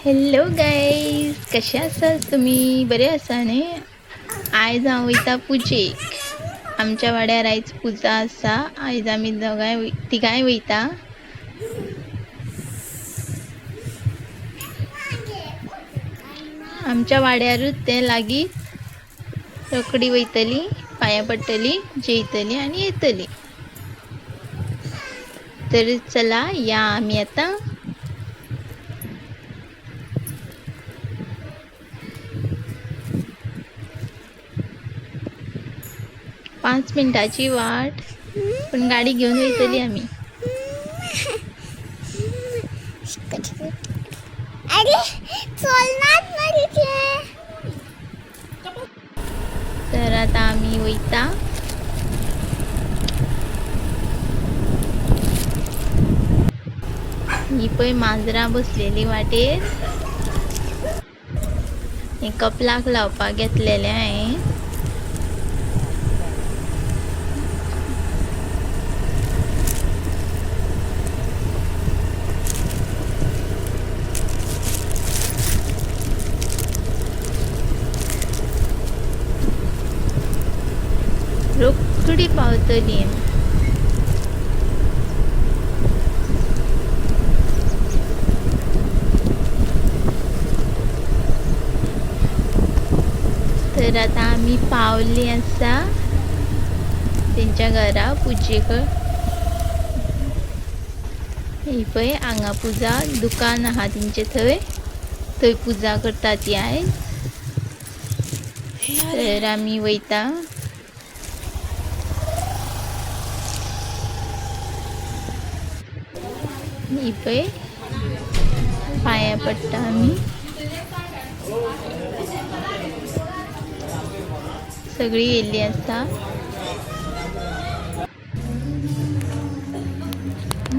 Hello guys, कशा आसात तुम्ही? बरे आसा न्ही? आयज हांव वयता पुजेक. आमच्या वाड्यार आयज पुजा आसा. आयज आमी तिगाय वयता. आमच्या वाड्यारूच ते लागीं रोखडी वयतली, पांया पडटली, जेयतली आनी येतली. तर चला या आमी आतां. पांच मिनटाची वाट, पण गाडी घेवन वयतली आमी. तर आतां आमी वयता. ही पळय माजरां बसलेली वाटेर. हे कपलाक लावपाक घेतलेले हांवें. रोखडी पावतली. तर आतां आमी पावली आसा तेंच्या घरा पुजेक. ही पळय हांगा पुजा दुकान आहा तेंचे थंय पुजा करता ती आयज. तर आमी वयता. ही पळय पांया पडटा आमी. सगळी येयल्ली आसा.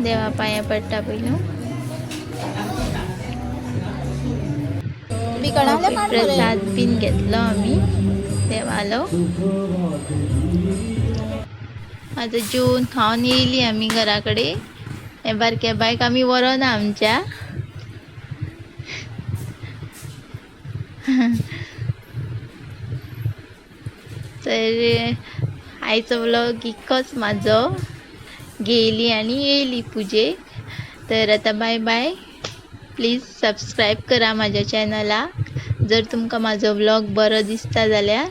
देवा पांया पडटा पयलू. प्रसाद बीन घेतलो आमी देवालो. आतां जेवन खावन येयली आमी घरा कडेन. हे बारक्या बायक आमी व्हरोना आमच्या. तर आयचो व्लॉग इतकोच म्हाजो. गेली आनी येयली पुजेक. तर आतां बाय बाय. प्लीज सबस्क्रायब करा म्हाज्या चॅनलाक. जर तुमकां म्हाजो व्लॉग बरो दिसता जाल्यार.